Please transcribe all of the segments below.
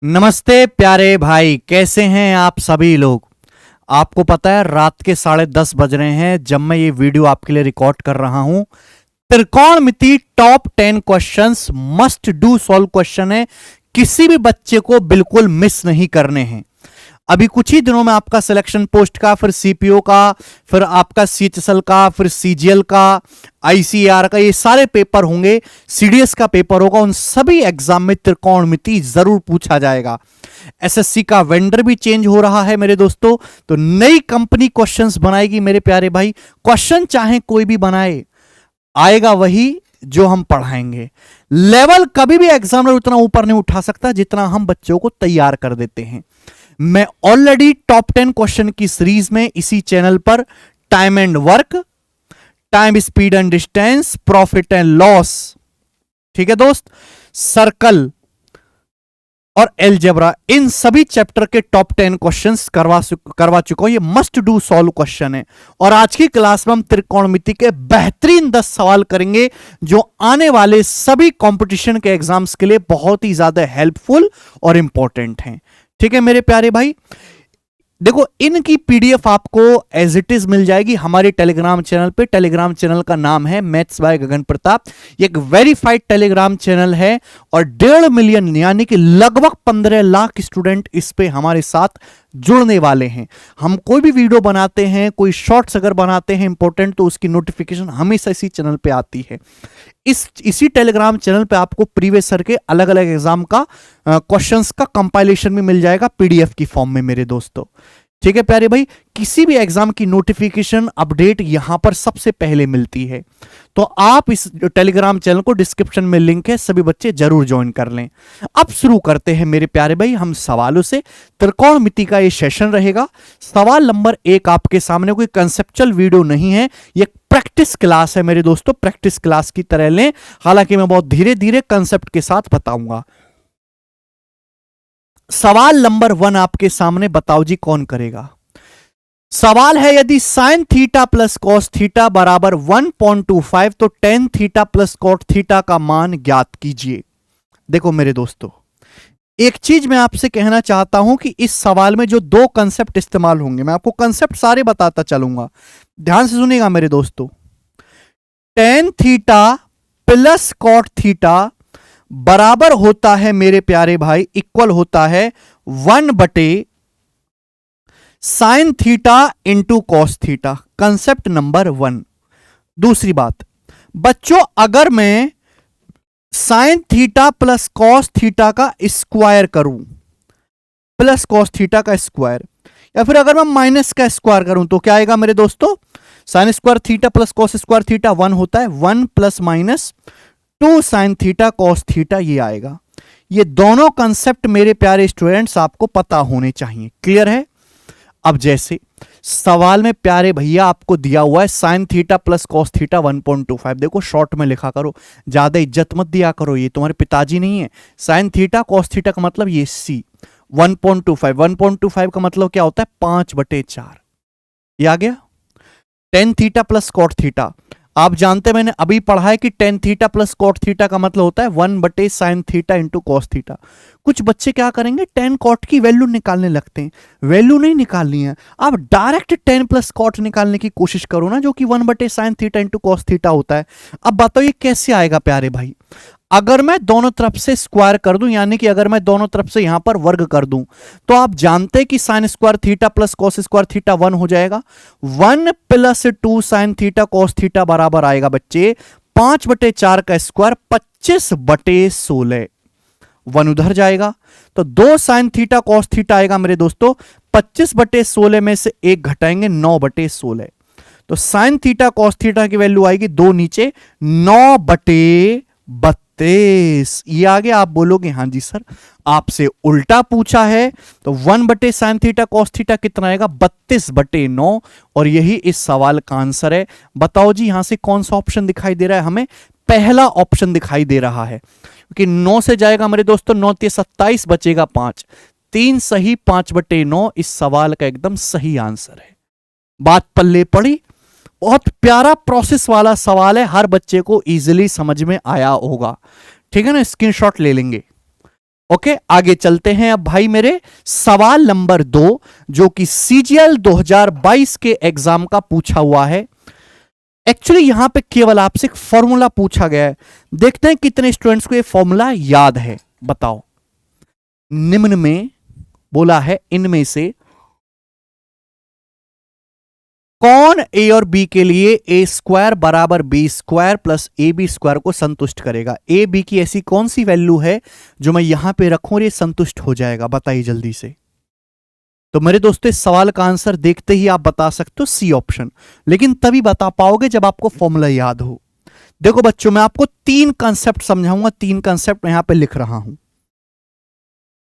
नमस्ते प्यारे भाई, कैसे हैं आप सभी लोग। आपको पता है रात के 10:30 बज रहे हैं जब मैं ये वीडियो आपके लिए रिकॉर्ड कर रहा हूं। त्रिकोणमिति top 10 questions must do solve question है, किसी भी बच्चे को बिल्कुल मिस नहीं करने हैं। अभी कुछ ही दिनों में आपका सिलेक्शन पोस्ट का, फिर सीपीओ का, फिर आपका सीएचएसएल का, फिर सीजीएल का, आईसीआर का, ये सारे पेपर होंगे। सीडीएस का पेपर होगा, उन सभी एग्जाम में त्रिकोणमिति जरूर पूछा जाएगा। एसएससी का वेंडर भी चेंज हो रहा है मेरे दोस्तों, तो नई कंपनी क्वेश्चंस बनाएगी मेरे प्यारे भाई। क्वेश्चन चाहे कोई भी बनाए, आएगा वही जो हम पढ़ाएंगे। लेवल कभी भी एग्जामिनर उतना ऊपर नहीं उठा सकता जितना हम बच्चों को तैयार कर देते हैं। मैं ऑलरेडी टॉप 10 क्वेश्चन की सीरीज में इसी चैनल पर time and work, time speed and distance, profit and loss, ठीक है दोस्त, सर्कल और एलजेब्रा, इन सभी चैप्टर के टॉप 10 क्वेश्चंस करवा चुका हूं। ये मस्ट डू सॉल्व क्वेश्चन है। और आज की क्लास में हम त्रिकोणमिति के बेहतरीन 10 सवाल करेंगे जो आने वाले सभी कंपटीशन के एग्जाम्स के लिए बहुत ही ज्यादा हेल्पफुल और इंपॉर्टेंट हैं। ठीक है मेरे प्यारे भाई, देखो इनकी पीडीएफ आपको एज इट इज मिल जाएगी हमारे टेलीग्राम चैनल पे। टेलीग्राम चैनल का नाम है मैथ्स बाय गगन प्रताप। ये एक वेरीफाइड टेलीग्राम चैनल है और 1.5 मिलियन यानी कि लगभग 15 लाख स्टूडेंट इस पे हमारे साथ जुड़ने वाले हैं। हम कोई भी वीडियो बनाते हैं, कोई शॉर्ट्स अगर बनाते हैं इंपॉर्टेंट, तो उसकी नोटिफिकेशन हमेशा इसी चैनल पे आती है। इसी टेलीग्राम चैनल पे आपको प्रीवियस ईयर के अलग अलग एग्जाम का क्वेश्चंस का कंपाइलेशन भी मिल जाएगा पीडीएफ की फॉर्म में मेरे दोस्तों। ठीक है प्यारे भाई, किसी भी एग्जाम की नोटिफिकेशन अपडेट यहां पर सबसे पहले मिलती है। तो आप इस टेलीग्राम चैनल को, डिस्क्रिप्शन में लिंक है, सभी बच्चे जरूर ज्वाइन कर लें। अब शुरू करते हैं मेरे प्यारे भाई हम सवालों से। त्रिकोणमिति का ये सेशन रहेगा। सवाल नंबर 1 आपके सामने, कोई कंसेप्चुअल वीडियो नहीं है, ये प्रैक्टिस क्लास है मेरे दोस्तों, प्रैक्टिस क्लास की तरह लें। हालांकि मैं बहुत धीरे धीरे कंसेप्ट के साथ बताऊंगा। सवाल नंबर 1 आपके सामने, बताओ जी कौन करेगा। सवाल है, यदि sine theta plus cos theta बराबर 1.25 तो tan theta plus cot theta का मान ज्ञात कीजिए। देखो मेरे दोस्तों, एक चीज मैं आपसे कहना चाहता हूं कि इस सवाल में जो 2 कंसेप्ट इस्तेमाल होंगे, मैं आपको कंसेप्ट सारे बताता चलूंगा, ध्यान से सुनिएगा मेरे दोस्तों। Tan theta plus cot theta बराबर होता है मेरे प्यारे भाई, इक्वल होता है 1/, sine theta into cos theta, concept number 1। दूसरी बात बच्चों, अगर मैं sign theta plus cos theta का स्क्वायर करूं, प्लस कॉस थीटा का स्क्वायर, या फिर अगर मैं माइनस का स्क्वायर करूं, तो क्या आएगा मेरे दोस्तों। Sign square theta plus cos square theta 1 होता है, 1 plus minus 2 sine theta cos theta, ये आएगा। ये दोनों कंसेप्ट मेरे प्यारे स्टूडेंट्स आपको पता होने चाहिए। क्लियर है। अब जैसे सवाल में प्यारे भैया आपको दिया हुआ है sign theta plus cos theta 1.25, देखो शॉर्ट में लिखा करो, ज्यादा इज्जत मत दिया करो, ये तुम्हारे पिताजी नहीं है। साइन थीटा कॉस थीटा का मतलब ये सी, 1.25 का मतलब क्या होता है 5/4, ये आ गया। Tan theta plus cot theta, आप जानते हैं मैंने अभी पढ़ा है कि tan theta plus cot theta का मतलब होता है 1/sin theta into cos theta. कुछ बच्चे क्या करेंगे, टेन कॉट की वैल्यू निकालने लगते हैं। वैल्यू नहीं निकालनी है, आप डायरेक्ट 10 प्लस कॉट निकालने की कोशिश करो ना, जो कि 1/sin theta into cos theta होता है। अब बताओ ये कैसे आएगा प्यारे भाई। अगर मैं दोनों तरफ से स्क्वायर कर दूं, यानी कि अगर मैं दोनों तरफ से यहां पर वर्ग कर दूं, तो आप जानते हैं कि sign square theta plus cos square theta 1 हो जाएगा। 1 plus 2 sine theta cos theta बराबर आएगा बच्चे 5/4 का स्क्वायर 25/16, 1 उधर जाएगा, तो 2 साइन थीटा कॉस थीटा आएगा मेरे दोस्तों। 25/16 में से 1 घटाएंगे, 9/16, तो साइन थीटा कॉस थीटा की वैल्यू आएगी 2 नीचे, 9/32। ये आगे आप बोलोगे हाँ जी सर आपसे उल्टा पूछा है, तो 1/sin थीटा कॉस थीटा कितना आएगा 32/9, और यही इस सवाल का आंसर है। बताओ जी यहां से कौन सा ऑप्शन दिखाई दे रहा है, हमें पहला ऑप्शन दिखाई दे रहा है, क्योंकि 9 से जाएगा मेरे दोस्तों 9 × 27 बचेगा 5, 3 सही 5/9 इस सवाल का एकदम सही आंसर है। बात पल्ले पड़ी। बहुत प्यारा प्रोसेस वाला सवाल है, हर बच्चे को इजीली समझ में आया होगा। ठीक है ना, स्क्रीनशॉट ले लेंगे। ओके, आगे चलते हैं अब भाई मेरे सवाल नंबर 2, जो कि सीजीएल 2022 के एग्जाम का पूछा हुआ है। एक्चुअली यहां पे केवल आपसे एक फॉर्मूला पूछा गया है। देखते हैं कितने स्टूडेंट्स को ये फॉर्मूला याद है। बताओ, निम्न में बोला है इनमें से कौन ए और बी के लिए ए स्क्वायर बराबर B square plus A B square को संतुष्ट करेगा। ए बी की ऐसी कौन सी वैल्यू है जो मैं यहां पे रखूं और ये संतुष्ट हो जाएगा? बताइए जल्दी से। तो मेरे दोस्तों, इस सवाल का आंसर देखते ही आप बता सकते हो सी ऑप्शन, लेकिन तभी बता पाओगे जब आपको फॉर्मूला याद हो। देखो बच्चों, मैं आपको 3 कंसेप्ट समझाऊंगा, 3 कंसेप्ट मैं यहां पे लिख रहा हूं।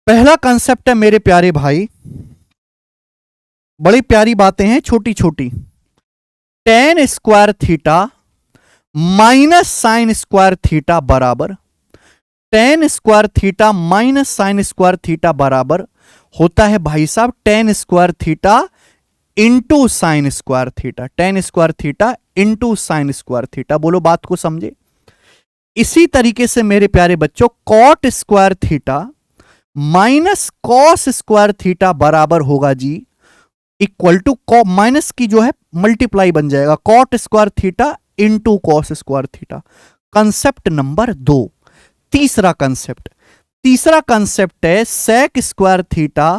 पहला कंसेप्ट है मेरे प्यारे भाई, बड़ी प्यारी बातें हैं छोटी छोटी। Tan square theta minus sine square theta बराबर, tan square theta minus sine square theta बराबर होता है भाई साहब tan square theta into sine square theta. Tan square theta into sine square theta. बोलो बात को समझे। इसी तरीके से मेरे प्यारे बच्चों, cot square theta minus cos square theta बराबर होगा जी इक्वल टू माइनस की जो है मल्टीप्लाई बन जाएगा cot square theta into cos square theta. Concept number 2। तीसरा कंसेप्ट है sec square theta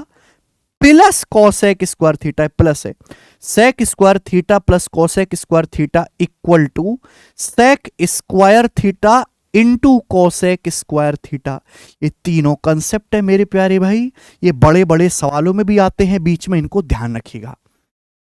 plus cosec square theta, plus है sec square theta plus cosec square theta equal to sec square theta into cosec square theta. ये तीनों concept है मेरे प्यारे भाई, ये बड़े बड़े सवालों में भी आते हैं बीच में, इनको ध्यान रखिएगा।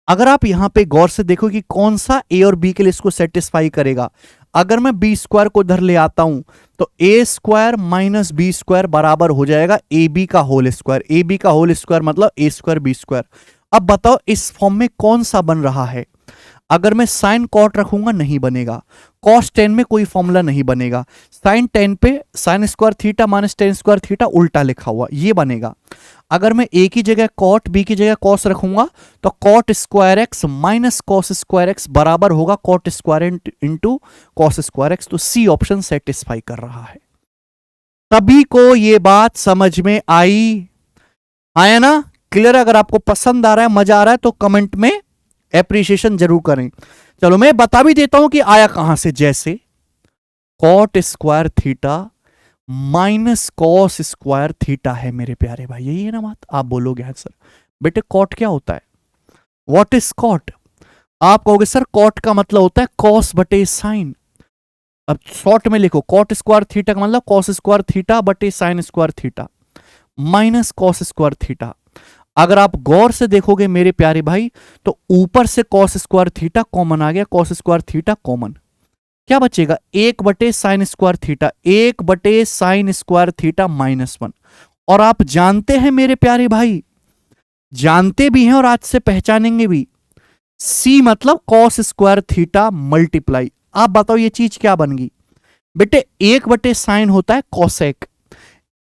अगर आप यहां पे गौर से देखो कि कौन सा ए और बी के लिए इसको सेटिस्फाई करेगा। अगर मैं बी स्क्वायर को इधर ले आता हूं तो ए स्क्वायर माइनस बी स्क्वायर बराबर हो जाएगा ए बी का होल स्क्वायर। ए बी का होल स्क्वायर मतलब ए स्क्वायर बी स्क्वायर। अब बताओ इस फॉर्म में कौन सा बन रहा है? अगर मैं साइन कॉट रखूंगा नहीं बनेगा, कॉस टेन में कोई फॉर्मूला नहीं बनेगा, साइन टेन पे sign square theta minus tan square theta उल्टा लिखा हुआ ये बनेगा। अगर मैं ए की जगह कॉट बी की जगह कॉस रखूंगा तो cot square x minus cos square x बराबर होगा cot square into cos square x. तो सी ऑप्शन सेटिस्फाई कर रहा है। सभी को ये बात समझ में आया ना? क्लियर? अगर आपको पसंद आ रहा है, मजा आ रहा है तो कमेंट में एप्रिसिएशन जरूर करें। चलो मैं बता भी देता हूं कि आया कहां से। जैसे cot square theta minus cos square theta है मेरे प्यारे भाई, यही है ना बात? आप बोलोगे हाँ सर बेटे कॉट क्या होता है? What is cot? आप कहोगे सर कॉट का मतलब होता है कॉस बटे साइन। अब शॉर्ट में लिखो कॉट स्क्वायर थीटा का मतलब कॉस स्क्वायर थीटा बटे sign square theta minus cos square theta. अगर आप गौर से देखोगे मेरे प्यारे भाई तो ऊपर से कॉस स्क्वायर थीटा कॉमन आ गया, कॉस स्क्वायर थीटा कॉमन, क्या बचेगा? 1 बटे साइन स्क्वायर थीटा, 1 बटे साइन स्क्वायर थीटा माइनस 1। और आप जानते हैं मेरे प्यारे भाई, जानते भी हैं और आज से पहचानेंगे भी, सी मतलब कॉस स्क्वायर थीटा मल्टीप्लाई। आप बताओ ये चीज क्या बन गई बेटे? 1 बटे साइन होता है कॉसेक,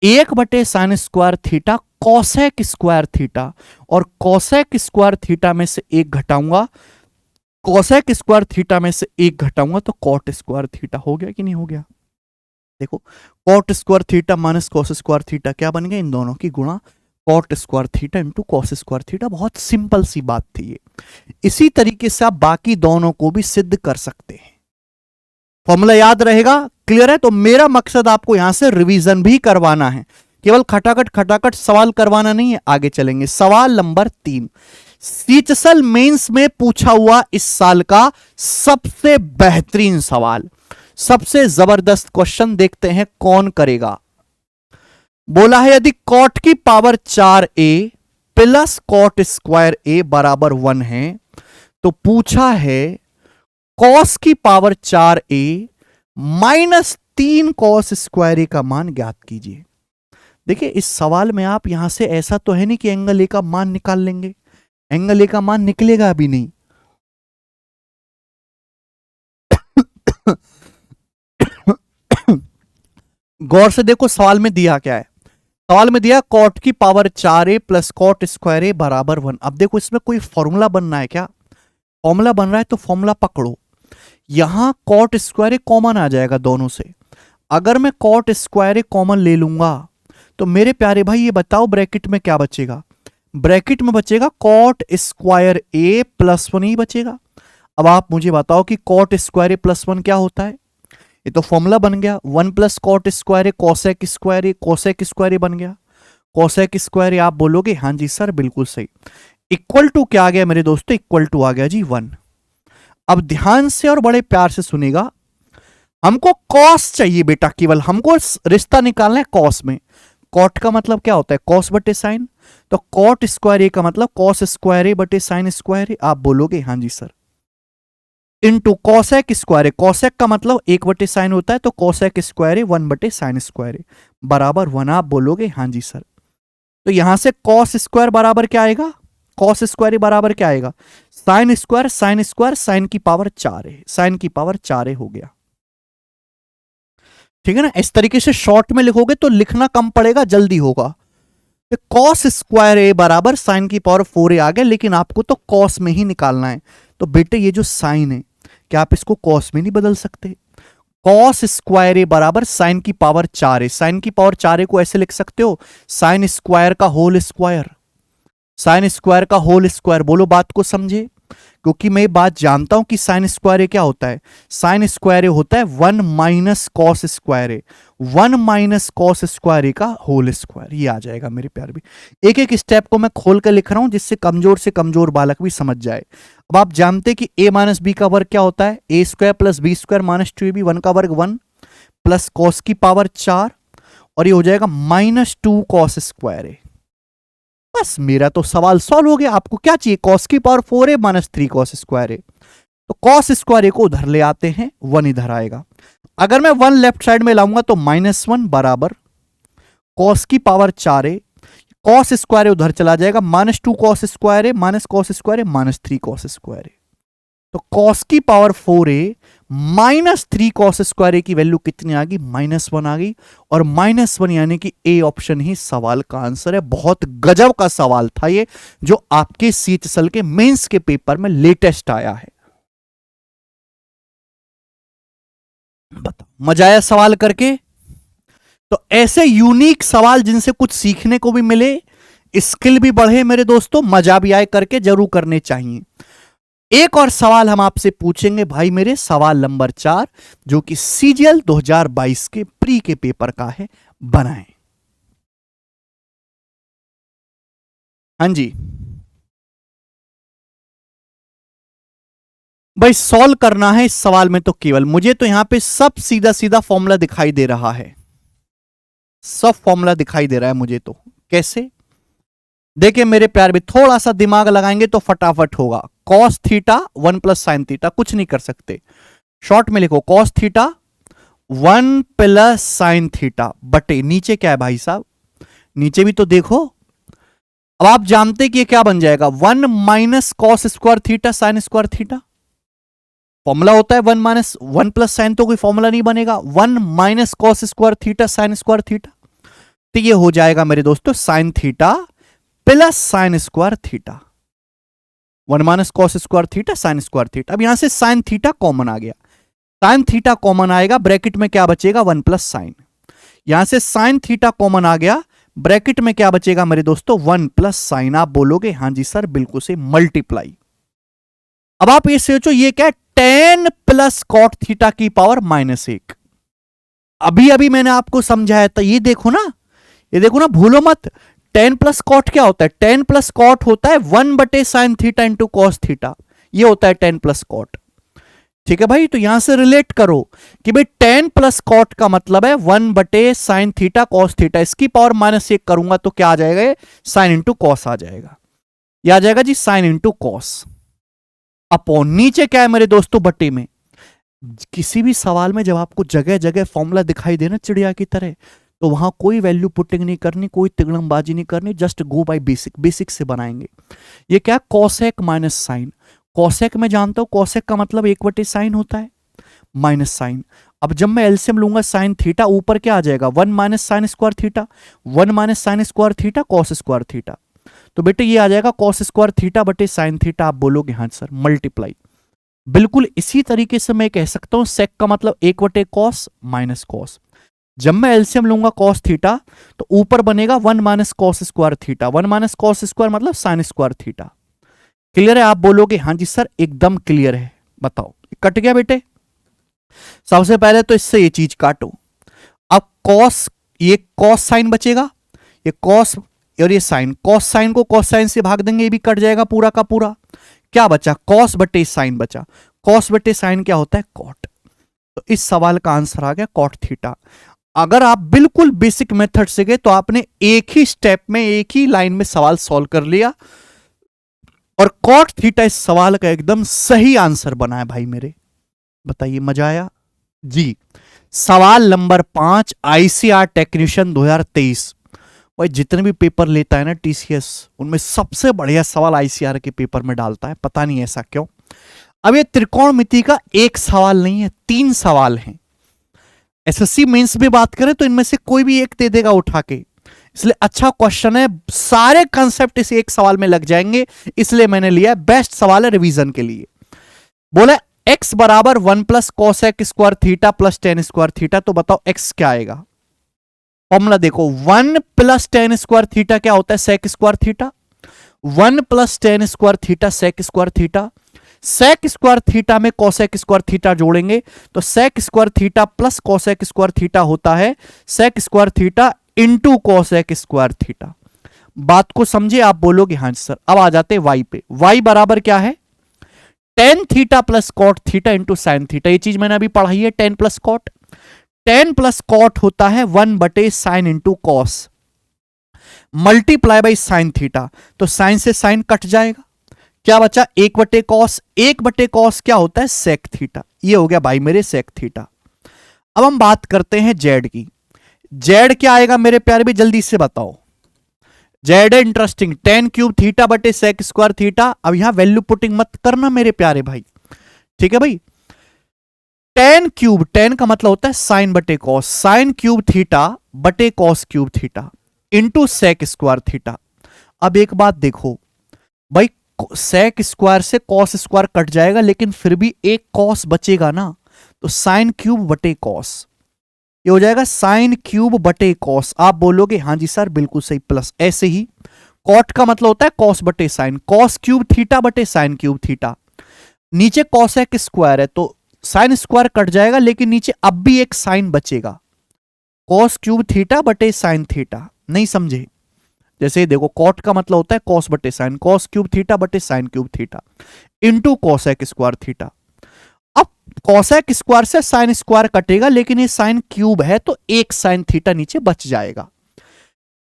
1 बटे sign square theta cosec square theta, और कॉसेक स्क्वायर थीटा में से 1 घटाऊंगा, कॉसेक स्क्वायर थीटा में से 1 घटाऊंगा तो कॉट स्क्वायर थीटा। हो गया कि नहीं हो गया? देखो cot square theta minus cos square theta क्या बन गया? इन दोनों की गुणा cot square theta into cos square theta. बहुत सिंपल सी बात थी ये। इसी तरीके से आप बाकी दोनों को भी सिद्ध कर सकते हैं। फॉर्मूला याद रहेगा? क्लियर है? तो मेरा मकसद आपको यहां से रिवीजन भी करवाना है, केवल खटाखट सवाल करवाना नहीं है। आगे चलेंगे। सवाल नंबर 3, सीचसल मेंस में पूछा हुआ इस साल का सबसे बेहतरीन सवाल, सबसे जबरदस्त क्वेश्चन। देखते हैं कौन करेगा। बोला है यदि कॉट की power 4a plus cot square a बराबर 1 है तो पूछा है कॉस की power 4a minus 3 cos square a का मान ज्ञात कीजिए। देखिए इस सवाल में आप यहां से ऐसा तो है नहीं कि एंगल ए का मान निकाल लेंगे, एंगल ए का मान निकलेगा अभी नहीं। गौर से देखो सवाल में दिया क्या है। सवाल में दिया कॉट की power 4a plus cot square a बराबर 1। अब देखो इसमें कोई फॉर्मूला बनना है क्या? फॉर्मूला बन रहा है तो फॉर्मूला पकड़ो। यहां कॉट स्क्वायर a कॉमन आ जाएगा दोनों से। अगर मैं कॉट स्क्वायर a कॉमन ले लूंगा तो मेरे प्यारे भाई ये बताओ ब्रैकेट में क्या बचेगा? ब्रैकेट में बचेगा कॉट स्क्वायर ए प्लस वन ही बचेगा। अब आप मुझे बताओ कि कॉट स्क्वायर ए प्लस वन क्या होता है? ये तो फॉर्मूला बन गया, वन प्लस कॉट स्क्वायर ए कोसेक स्क्वायर ए, कोसेक स्क्वायर ए बन गया। कोसेक स्क्वायर ए आप बोलोगे हाँ जी सर बिल्कुल सही। इक्वल टू क्या आ गया मेरे दोस्तों? इक्वल टू आ गया जी 1। अब ध्यान से और बड़े प्यार से सुनेगा, हमको कॉस चाहिए बेटा, केवल हमको रिश्ता निकालना है कॉस में। कॉट का मतलब क्या होता है? कॉस बटे साइन। तो कॉट स्क्वायर ए का मतलब कॉस स्क्वायर ए बटे साइन स्क्वायर ए। आप बोलोगे हाँ जी सर। इनटू कॉसेक स्क्वायर ए, कॉसेक का मतलब एक बटे साइन होता है, तो कॉसेक स्क्वायर ए 1 बटे साइन स्क्वायर ए बराबर 1। आप बोलोगे हाँ जी सर। तो यहां से कॉस स्क्वायर बराबर क्या आएगा? कॉस स्क्वायर बराबर क्या आएगा? Sine square, sine square sine की पावर 4 है, साइन की पावर 4 हो गया। ठीक है ना? इस तरीके से शॉर्ट में लिखोगे तो लिखना कम पड़ेगा, जल्दी होगा। तो कॉस स्क्वायर ए बराबर साइन की पावर 4 आ गया, लेकिन आपको तो कॉस में ही निकालना है। तो बेटे ये जो साइन है, क्या आप इसको कॉस में नहीं बदल सकते? कॉस स्क्वायर ए बराबर साइन की पावर 4 है। साइन की पावर 4 को ऐसे लिख सकते हो, साइन स्क्वायर का होल स्क्वायर। साइन स्क्वायर का होल स्क्वायर, बोलो बात को समझे, क्योंकि मैं बात जानता हूं कि साइन स्क्वायर क्या होता है। साइन स्क्वायर होता है 1 minus cos square, 1 minus cos square का होल स्क्वायर। ये आ जाएगा मेरे प्यार भी। एक एक स्टेप को मैं खोल कर लिख रहा हूं, जिससे कमजोर से कमजोर बालक भी समझ जाए। अब आप जानते हैं कि a माइनस बी का वर्ग क्या होता है? A square plus b square minus 2ab, 1 का वर्ग 1 प्लस कॉस की पावर 4, और ये हो जाएगा माइनस 2 कॉस स्क्वायर है। बस मेरा तो सवाल सॉल्व हो गया। आपको क्या चाहिए? कॉस की पावर 4 है माइनस 3 कॉस स्क्वायर है। तो कॉस स्क्वायर को उधर ले आते हैं, 1 इधर आएगा। अगर मैं 1 लेफ्ट साइड में लाऊंगा तो -1 बराबर कॉस की पावर 4 है, कॉस स्क्वायर उधर चला जाएगा, -2 कॉस स्क्वायर है, माइनस कॉस स्क्वायर है, -3 कॉस स्क्वायर है। तो कॉस की पावर 4 है -3 कॉस स्क्वायर की वैल्यू कितनी आ गई? -1 आ गई। और -1 यानी कि ए ऑप्शन ही सवाल का आंसर है। बहुत गजब का सवाल था ये, जो आपके सीएचएसएल के मेंस के पेपर में लेटेस्ट आया है। बताओ मजा आया सवाल करके? तो ऐसे यूनिक सवाल जिनसे कुछ सीखने को भी मिले, स्किल भी बढ़े मेरे दोस्तों, मजा भी आए, करके जरूर करने चाहिए। एक और सवाल हम आपसे पूछेंगे भाई मेरे, सवाल नंबर 4, जो कि सीजीएल 2022 के प्री के पेपर का है, बनाएं। हाँ जी भाई, सॉल्व करना है इस सवाल में तो केवल मुझे तो यहां पे सब सीधा सीधा फॉर्मूला दिखाई दे रहा है, सब फॉर्मूला दिखाई दे रहा है मुझे तो। कैसे? देखिए मेरे प्यार भी, थोड़ा सा दिमाग लगाएंगे तो फटाफट होगा। Cos theta 1 plus sine theta, कुछ नहीं कर सकते, शॉर्ट में लिखो cos theta 1 plus sine theta बटे नीचे क्या है भाई साहब? नीचे भी तो देखो। अब आप जानते कि ये क्या बन जाएगा? 1 minus cos square theta sine square theta. Formula होता है 1 माइनस 1 प्लस साइन, तो कोई फॉर्मूला नहीं बनेगा। 1 minus cos square theta sine square theta, तो ये हो जाएगा मेरे दोस्तों sign theta plus sine square theta. 1 minus cos square theta sine square theta. अब यहां से साइन थीटा कॉमन आ गया, साइन थीटा कॉमन आएगा, ब्रैकेट में क्या बचेगा? 1 प्लस साइन। यहां से साइन थीटा कॉमन आ गया, ब्रैकेट में क्या बचेगा मेरे दोस्तों? 1 प्लस साइन। आप बोलोगे हां जी सर बिल्कुल से, मल्टीप्लाई। अब आप ये सोचो, ये क्या है? tan प्लस कॉट थीटा की पावर -1। अभी अभी मैंने आपको समझाया था, ये देखो ना, ये देखो ना, भूलो मत। tan प्लस कॉट क्या होता है? tan प्लस कॉट होता है 1 बटे sine theta into cos theta, ये होता है tan प्लस कॉट। ठीक है भाई, तो यहां से रिलेट करो कि भाई tan प्लस कॉट का मतलब है 1 बटे साइन थीटा कॉस थीटा, इसकी पावर -1 करूंगा तो क्या आ जाएगा? साइन इंटू कॉस आ जाएगा। यह आ जाएगा जी साइन इंटू कॉस अपॉन नीचे क्या है मेरे दोस्तों? बटे में। किसी भी सवाल में जब आपको जगह जगह फॉर्मूला दिखाई देना चिड़िया की तरह, तो वहां कोई वैल्यू पुटिंग नहीं करनी, कोई तिगड़मबाजी नहीं करनी, just go by basic, basic से बनाएंगे। ये क्या? Cosec minus sign. कॉसेक मैं जानता हूं, कॉसेक का मतलब 1 बटे साइन होता है, माइनस साइन। अब जब मैं एलसीएम लूंगा साइन थीटा, ऊपर क्या आ जाएगा? 1 minus sine square theta, 1 minus sine square theta cos square theta. तो बेटे ये आ जाएगा कॉस स्क्वायर थीटा बटे साइन थीटा। आप बोलोगे हाँ सर मल्टीप्लाई। बिल्कुल इसी तरीके से मैं कह सकता हूं सेक का मतलब 1 बटे कॉस माइनस कॉस। जब मैं एलसीएम लूंगा कॉस थीटा तो ऊपर बनेगा 1 minus cos square theta, 1 minus cos square मतलब साइन स्क्वायर थीटा। क्लियर है? आप बोलोगे हाँ जी सर एकदम क्लियर है। बताओ कट गया बेटे। सबसे पहले तो इससे ये चीज काटो। अब कॉस, ये कॉस साइन बचेगा, ये कॉस और ये साइन, कॉस साइन को कॉस साइन से भाग देंगे, ये भी कट जाएगा पूरा का पूरा। क्या बचा? कॉस बटे साइन बचा। कॉस बटे साइन क्या होता है? कॉट। तो इस सवाल का आंसर आ गया कॉट थीटा। अगर आप बिल्कुल बेसिक मेथड से गए तो आपने एक ही स्टेप में, एक ही लाइन में सवाल सॉल्व कर लिया और कॉट थीटा इस सवाल का एकदम सही आंसर बना है भाई मेरे। बताइए मजा आया जी। सवाल नंबर 5 आईसीआर टेक्नीशियन 2023। भाई जितने भी पेपर लेता है ना टीसीएस, उनमें सबसे बढ़िया सवाल आईसीआर के पेपर में डालता है, पता नहीं ऐसा क्यों। अब ये त्रिकोणमिति का एक सवाल नहीं है, 3 सवाल हैं। एसएससी मेंस में बात करें तो इनमें से कोई भी एक दे देगा उठा के, इसलिए अच्छा क्वेश्चन है। सारे कंसेप्ट इस एक सवाल में लग जाएंगे, इसलिए मैंने लिया बेस्ट सवाल है रिवीजन के लिए। बोला x बराबर 1 plus cosec square theta plus tan square theta. तो बताओ x क्या आएगा? फॉर्मूला देखो, 1 प्लस टेन स्क्वायर थीटा क्या होता है? Sec square theta. 1 plus tan square theta sec square theta. Sec square theta में कोसेक स्क्वायर थीटा जोड़ेंगे तो sec square theta plus cosec square theta होता है sec square theta into cosec square theta. बात को समझे? आप बोलोगे हाँ सर। अब आ जाते हैं y पे। y बराबर क्या है? Tan theta plus cot theta into sine theta. ये चीज मैंने अभी पढ़ाई है, tan plus cot. Tan plus cot होता है 1 बटे sine into cos multiply by sine theta. तो साइन से साइन कट जाएगा, क्या बचा? 1 बटे कॉस। 1 बटे कॉस क्या होता है? Sec theta. ये हो गया भाई मेरे सेक थीटा। अब हम बात करते हैं जेड की। जेड क्या आएगा मेरे प्यारे भी? जल्दी से बताओ। जेड है इंटरेस्टिंग, टेन क्यूब थीटा बटे सेक स्क्वायर थीटा। अब यहां वैल्यू पुटिंग मत करना मेरे प्यारे भाई, ठीक है भाई। टेन क्यूब, टेन का मतलब होता है साइन बटे कॉस, साइन क्यूब थीटा बटे cos cube theta into sec square theta. अब एक बात देखो भाई, सेक स्क्वायर से कॉस स्क्वायर कट जाएगा लेकिन फिर भी एक कॉस बचेगा ना, तो साइन क्यूब बटे कॉस, ये हो जाएगा साइन क्यूब बटे कॉस। आप बोलोगे हाँ जी सर बिल्कुल सही। प्लस ऐसे ही कॉट का मतलब होता है कॉस बटे साइन, कॉस क्यूब थीटा बटे साइन क्यूब थीटा। नीचे कॉसेक स्क्वायर है तो साइन स्क्वायर कट जाएगा लेकिन नीचे अब भी एक साइन बचेगा, कॉस क्यूब थीटा बटे साइन थीटा। नहीं समझे? जैसे देखो कॉट का मतलब होता है कॉस बटे साइन, कॉस क्यूब थीटा बटे sign cube theta into cosec square theta. अब कॉसेक स्क्वायर से साइन स्क्वायर कटेगा लेकिन ये साइन क्यूब है तो एक साइन थीटा नीचे बच जाएगा।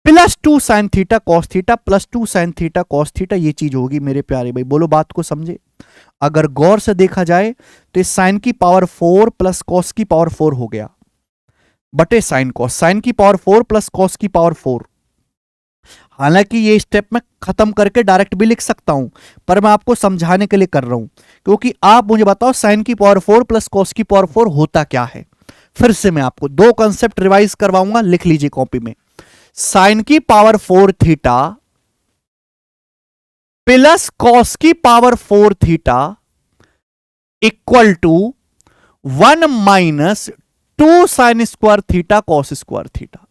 Plus 2 sine theta cos theta plus 2 sine theta cos theta, ये चीज होगी मेरे प्यारे भाई। बोलो बात को समझे? अगर गौर से देखा जाए तो इस साइन की पावर 4 प्लस कॉस की पावर 4 हो गया बटे साइन कॉस, साइन की पावर 4 प्लस कॉस की पावर 4। हालांकि ये स्टेप मैं खत्म करके डायरेक्ट भी लिख सकता हूं, पर मैं आपको समझाने के लिए कर रहा हूं, क्योंकि आप मुझे बताओ साइन की पावर 4 प्लस कॉस की पावर 4 होता क्या है। फिर से मैं आपको 2 कंसेप्ट रिवाइज करवाऊंगा, लिख लीजिए कॉपी में। साइन की पावर 4 थीटा प्लस कॉस की power 4 theta equal to 1 minus 2 sine square theta cos square theta.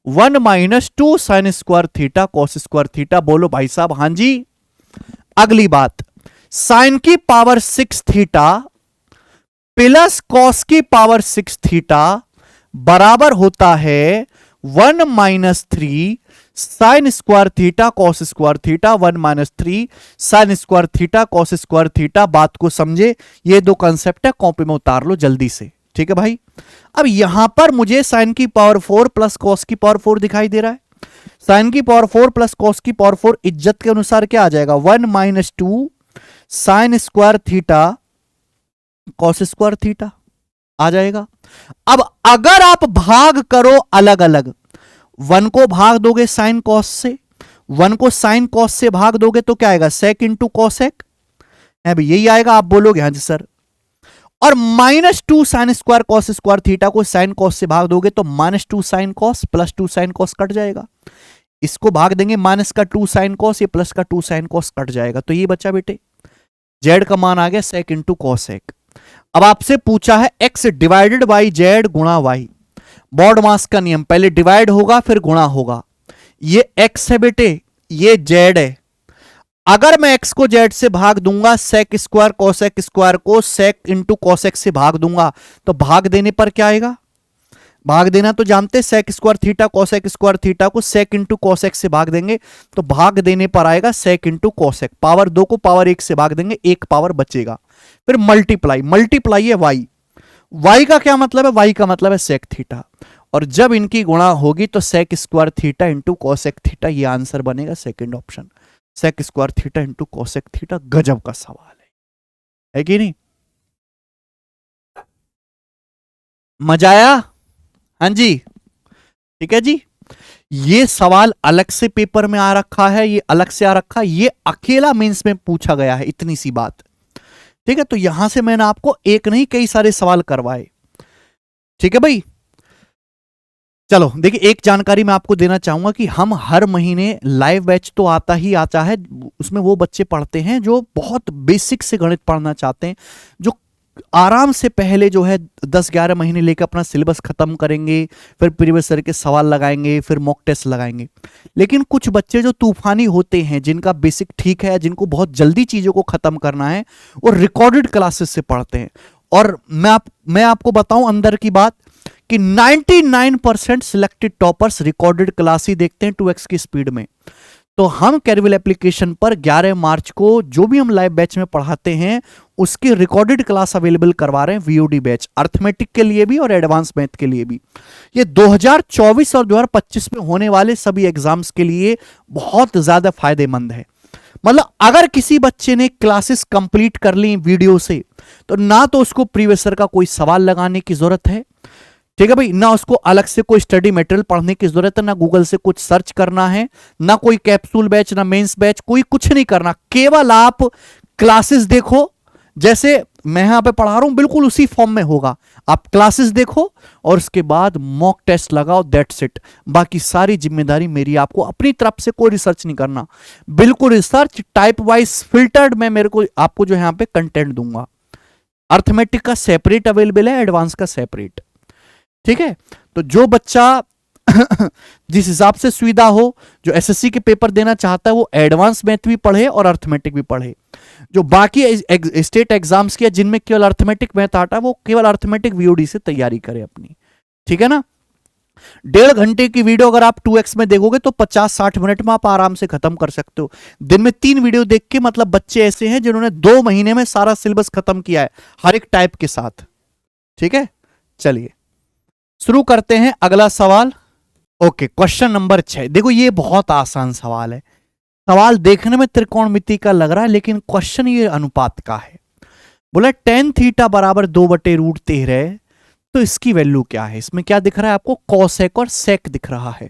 1 minus 2 sine square theta cos square theta. बोलो भाई साहब हां जी। अगली बात, साइन की पावर 6 थीटा प्लस कॉस की पावर 6 थीटा बराबर होता है 1 minus 3 sine square theta cos square theta, 1 minus 3 sine square theta cos square theta. बात को समझे? ये 2 कंसेप्ट है, कॉपी में उतार लो जल्दी से, ठीक है भाई। अब यहां पर मुझे साइन की पावर 4 प्लस कॉस की पावर 4 दिखाई दे रहा है। साइन की पावर 4 प्लस कॉस की पावर 4 इज्जत के अनुसार क्या आ जाएगा? 1 minus 2 sine square theta cos square theta आ जाएगा। अब अगर आप भाग करो अलग अलग, 1 को भाग दोगे साइन कॉस से, 1 को साइन कॉस से भाग दोगे तो क्या आएगा? सेक इंटू कॉसेक है भाई, यही आएगा। आप बोलोगे हाँ जी सर। और minus 2 sine square cos square theta को साइन कॉस से भाग दोगे तो minus 2 sine cos plus 2 sine cos cut जाएगा। इसको भाग देंगे माइनस का 2 साइन कॉस, ये प्लस का 2 साइन कॉस कट जाएगा। तो ये बच्चा बेटे जेड का मान आ गया सेक इंटू कॉसेक। अब आपसे पूछा है एक्स डिवाइडेड बाई जेड गुणा वाई। बॉड मास का नियम, पहले डिवाइड होगा फिर गुणा होगा। ये x है बेटे, ये z है। अगर मैं x को z से भाग दूंगा, सेक स्क्वायर कोसेक स्क्वायर को सेक इंटू कोसेक से भाग दूंगा, तो भाग देने पर क्या आएगा? भाग देना तो जानते, sec square theta cosec square theta को सेक इंटू कोसेक से भाग देंगे, तो भाग देने पर आएगा सेक इंटू कोसेक। पावर 2 को पावर 1 से भाग देंगे, एक पावर बचेगा। फिर मल्टीप्लाई, मल्टीप्लाई है y, y का क्या मतलब है? y का मतलब है सेक थीटा, और जब इनकी गुणा होगी तो sec square theta into cosec theta, ये आंसर बनेगा second option, sec square theta into cosec theta. गजब का सवाल है कि नहीं? मजा आया? हाँ जी, ठीक है जी। ये सवाल अलग से पेपर में आ रखा है, ये अलग से आ रखा है, ये अकेला मेंस में पूछा गया है, इतनी सी बात, ठीक है। तो यहां से मैंने आपको एक नहीं कई सारे सवाल करवाए, ठीक है भाई। चलो देखिए, एक जानकारी मैं आपको देना चाहूंगा कि हम हर महीने लाइव बैच तो आता ही आता है, उसमें वो बच्चे पढ़ते हैं जो बहुत बेसिक से गणित पढ़ना चाहते हैं, जो आराम से पहले जो है 10-11 महीने लेकर अपना सिलेबस खत्म करेंगे, फिर प्रीवियस ईयर के सवाल लगाएंगे, फिर मॉक टेस्ट लगाएंगे। लेकिन कुछ बच्चे जो तूफानी होते हैं, जिनका बेसिक ठीक है, जिनको बहुत जल्दी चीजों को खत्म करना है, वो रिकॉर्डेड क्लासेस से पढ़ते हैं। और मैं आपको बताऊं अंदर की बात कि 99% सिलेक्टेड टॉपर्स रिकॉर्डेड क्लास ही देखते हैं 2x की स्पीड में। तो हम कैरविल एप्लीकेशन पर 11 मार्च को जो भी हम लाइव बैच में पढ़ाते हैं, उसकी रिकॉर्डेड क्लास अवेलेबल करवा रहे हैं, वीओडी बैच, अर्थमेटिक के लिए भी और एडवांस मैथ के लिए भी। ये 2024 और 2025 में होने वाले सभी एग्जाम्स के लिए बहुत ज्यादा फायदेमंद है। मतलब अगर किसी बच्चे ने क्लासेस कंप्लीट कर ली वीडियो से, तो ना तो उसको प्रीवियस ईयर का कोई सवाल लगाने की जरूरत है, ठीक है भाई, ना उसको अलग से कोई स्टडी मटेरियल पढ़ने की जरूरत है, ना गूगल से कुछ सर्च करना है, ना कोई कैप्सूल बैच, ना मेंस बैच, कोई कुछ नहीं करना। केवल आप क्लासेस देखो, जैसे मैं यहां पे पढ़ा रहा हूं बिल्कुल उसी फॉर्म में होगा। आप क्लासेस देखो और उसके बाद मॉक टेस्ट लगाओ, दैट्स इट। बाकी सारी जिम्मेदारी मेरी, आपको अपनी तरफ से कोई रिसर्च नहीं करना, बिल्कुल रिसर्च टाइप वाइज फिल्टर्ड मैं मेरे को आपको जो यहां पे कंटेंट दूंगा। अर्थमेटिक का सेपरेट अवेलेबल है, एडवांस का सेपरेट, ठीक है। तो जो बच्चा जिस हिसाब से सुविधा हो, जो एसएससी के पेपर देना चाहता है, वो एडवांस मैथ भी पढ़े और अर्थमेटिक भी पढ़े। जो बाकी स्टेट एग्जाम्स किया जिनमें केवल अर्थमेटिक मैथ आता है, वो केवल अर्थमेटिक वीओडी से तैयारी करे अपनी, ठीक है ना। 1.5 घंटे की वीडियो अगर आप 2x में देखोगे तो 50-60 मिनट में आप आराम से खत्म कर सकते हो। दिन में 3 वीडियो देख के, मतलब बच्चे ऐसे हैं जिन्होंने 2 महीने में सारा सिलेबस खत्म किया है, हर एक टाइप के साथ, ठीक है। चलिए शुरू करते हैं अगला सवाल। Okay, question number 6। देखो ये बहुत आसान सवाल है, सवाल देखने में त्रिकोणमिति का लग रहा है, लेकिन क्वेश्चन ये अनुपात का है। बोला tan थीटा बराबर 2/√13, तो इसकी वैल्यू क्या है? इसमें क्या दिख रहा है आपको? कॉसेक और सेक दिख रहा है।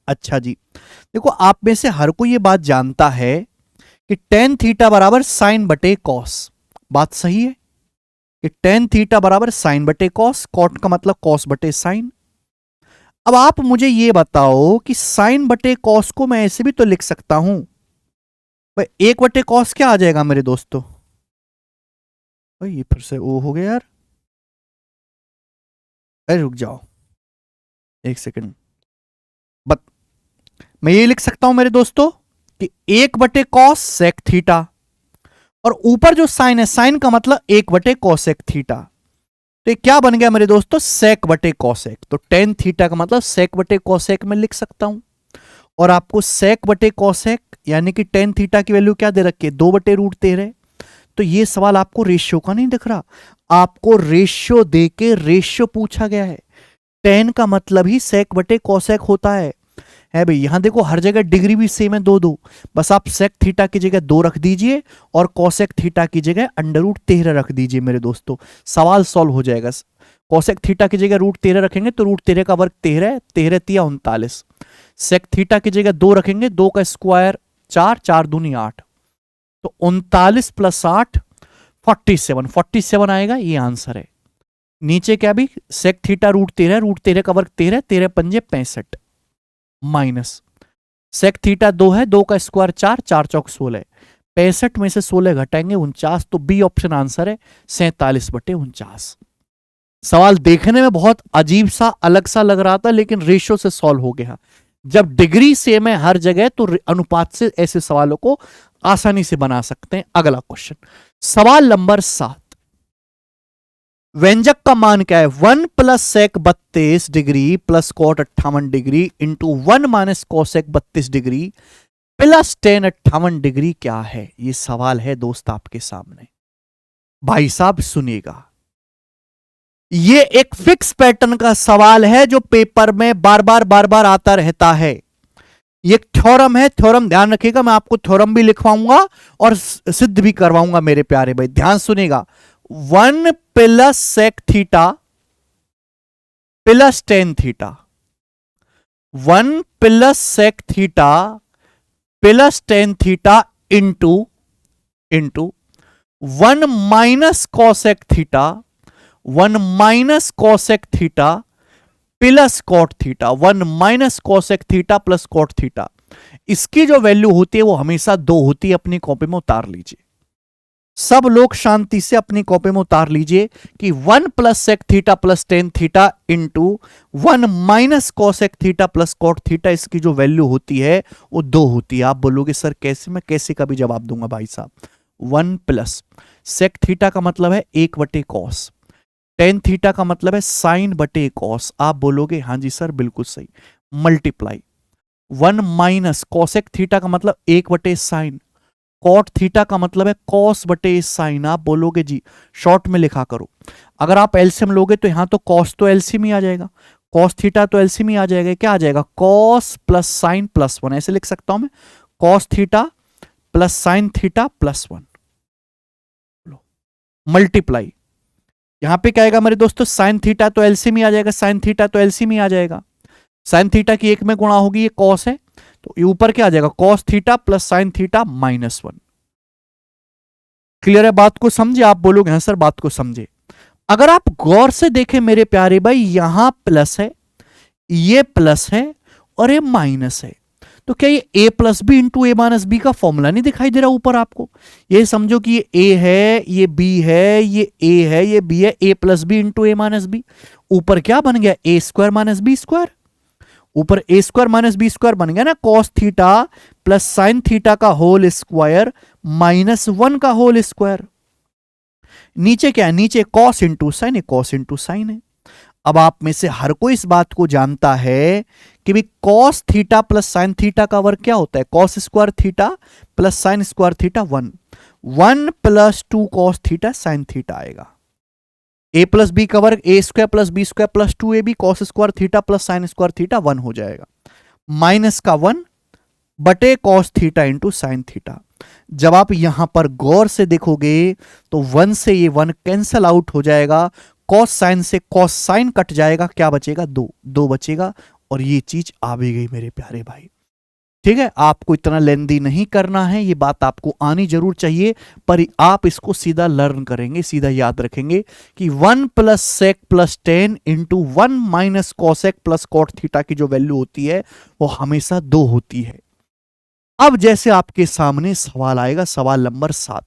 अच्छा जी, देखो आप में से हर कोई ये बात जानता है कि tan थीटा बराबर साइन बटे कॉस, बात सही है कि tan थीटा बराबर साइन बटे कॉस, कॉट का मतलब कॉस बटे साइन। अब आप मुझे ये बताओ कि साइन बटे कॉस को मैं ऐसे भी तो लिख सकता हूं, भाई 1/cos क्या आ जाएगा मेरे दोस्तों? भाई ये फिर से ओ हो गया यार, अरे रुक जाओ एक सेकंड। बट मैं ये लिख सकता हूं मेरे दोस्तों कि 1/cos सेक थीटा, और ऊपर जो साइन है, साइन का मतलब 1/cosec थीटा, तो ये क्या बन गया मेरे दोस्तों? सेक बटे कॉसेक। तो tan थीटा का मतलब सेक बटे कॉसेक में लिख सकता हूं, और आपको सेक बटे कॉसेक यानी कि tan थीटा की वैल्यू क्या दे रखी है? 2/√13। तो ये सवाल आपको रेशियो का नहीं दिख रहा, आपको रेशियो दे के रेशियो पूछा गया है। tan का मतलब ही सेक बटे कॉसेक होता है भाई। यहां देखो हर जगह डिग्री भी सेम है, 2-2, बस आप सेक थीटा की जगह 2 रख दीजिए और कॉसेक थीटा की जगह √13 रख दीजिए मेरे दोस्तों, सवाल सॉल्व हो जाएगा। कॉसेक थीटा की जगह √13 रखेंगे तो √13 का वर्ग 13, 13 तिया 39। सेक थीटा की जगह 2 रखेंगे, 2 का स्क्वायर 4, 4 दूनी 8, तो 39 + 8 47 आएगा, ये आंसर है। नीचे क्या भी सेक थीटा √13 का वर्ग 13, 13 पंजे 65, माइनस सेक थीटा 2 है, 2 का स्क्वायर 4, 4 चौक 16, 65 में से 16 घटाएंगे 49, तो बी ऑप्शन आंसर है 47/49। सवाल देखने में बहुत अजीब सा अलग सा लग रहा था, लेकिन रेशियो से सॉल्व हो गया। जब डिग्री सेम है हर जगह तो अनुपात से ऐसे सवालों को आसानी से बना सकते हैं। अगला क्वेश्चन, सवाल नंबर 7, व्यंजक का मान क्या है? 1 plus sec 32 degree plus cot 58 degree into 1 minus cosec 32 degree plus tan 58 degree क्या है? ये सवाल है दोस्त आपके सामने। भाई साहब सुनिएगा, ये एक फिक्स पैटर्न का सवाल है जो पेपर में बार बार आता रहता है। ये थ्योरम है, थ्योरम ध्यान रखिएगा, मैं आपको थ्योरम भी लिखवाऊंगा और सिद्ध भी करवाऊंगा मेरे प्यारे भाई, ध्यान सुनिएगा। 1 plus sec theta plus tan theta, 1 plus sec theta plus tan theta into 1 minus cosec theta, 1 minus cosec theta plus cot theta, 1 minus cosec theta plus cot theta. इसकी जो वैल्यू होती है वो हमेशा 2 होती है। अपनी कॉपी में उतार लीजिए, सब लोग शांति से अपनी कॉपी में उतार लीजिए कि 1 plus sec theta plus tan theta into 1 minus cosec theta plus cot theta, इसकी जो वैल्यू होती है वो 2 होती है। आप बोलोगे सर कैसे? मैं कैसे का भी जवाब दूंगा भाई साहब। 1 प्लस सेक थीटा का मतलब है 1 बटे कॉस, टेन थीटा का मतलब है साइन बटे कॉस। आप बोलोगे हाँ जी सर बिल्कुल सही, मल्टीप्लाई 1 माइनस कॉसेक थीटा का मतलब 1 बटे साइन, कॉट थीटा का मतलब है कॉस बटे साइन। आप बोलोगे जी शॉर्ट में लिखा करो। अगर आप एलसीएम लोगे तो यहां तो कॉस तो एलसीएम ही आ जाएगा, कॉस थीटा तो एलसीएम ही आ जाएगा। क्या आ जाएगा? कॉस प्लस साइन प्लस 1, ऐसे लिख सकता हूं मैं, cos theta plus sine theta plus 1 multiply, यहां पे क्या आएगा मेरे दोस्तों? साइन थीटा तो एलसीएम ही आ जाएगा, साइन थीटा तो एलसीएम ही आ जाएगा। साइन थीटा की 1 में गुणा होगी, ये कॉस है तो ये ऊपर क्या आ जाएगा? Cos theta plus sine theta minus 1। Clear है? बात को समझे? आप बोलोगे हाँ सर बात को समझे। अगर आप गौर से देखें मेरे प्यारे भाई, यहां प्लस है, ये प्लस है और ये माइनस है, तो क्या ये a plus b into a minus b का फॉर्मूला नहीं दिखाई दे रहा ऊपर आपको? ये समझो कि ये a है, ये b है, ये a है, ये b है, a plus b into a minus b. ऊपर क्या बन गया? a square minus b square. ऊपर a square minus b square बन गया ना, cos theta plus sine theta का होल स्क्वायर माइनस 1 का होल स्क्वायर। नीचे क्या है? नीचे कॉस इंटू साइन है, कॉस इंटू साइन है। अब आप में से हर कोई इस बात को जानता है कि भी cos theta plus sine theta का वर्ग क्या होता है? Cos square theta plus sine square theta 1, 1 plus 2 cos theta sine theta आएगा। ए प्लस बी का वर्ग a square plus b square plus 2ab cos square theta plus sine square theta 1 हो जाएगा, माइनस का 1 बटे cos theta into sine theta. जब आप यहां पर गौर से देखोगे तो 1 से ये 1 कैंसल आउट हो जाएगा, कॉस साइन से कॉस साइन कट जाएगा, क्या बचेगा? 2 बचेगा और ये चीज आ भी गई मेरे प्यारे भाई। ठीक है, आपको इतना लेंदी नहीं करना है, ये बात आपको आनी जरूर चाहिए, पर आप इसको सीधा लर्न करेंगे, सीधा याद रखेंगे कि 1 plus sec plus tan into 1 minus cosec plus cot theta की जो वैल्यू होती है वो हमेशा 2 होती है। अब जैसे आपके सामने सवाल आएगा, सवाल नंबर 7,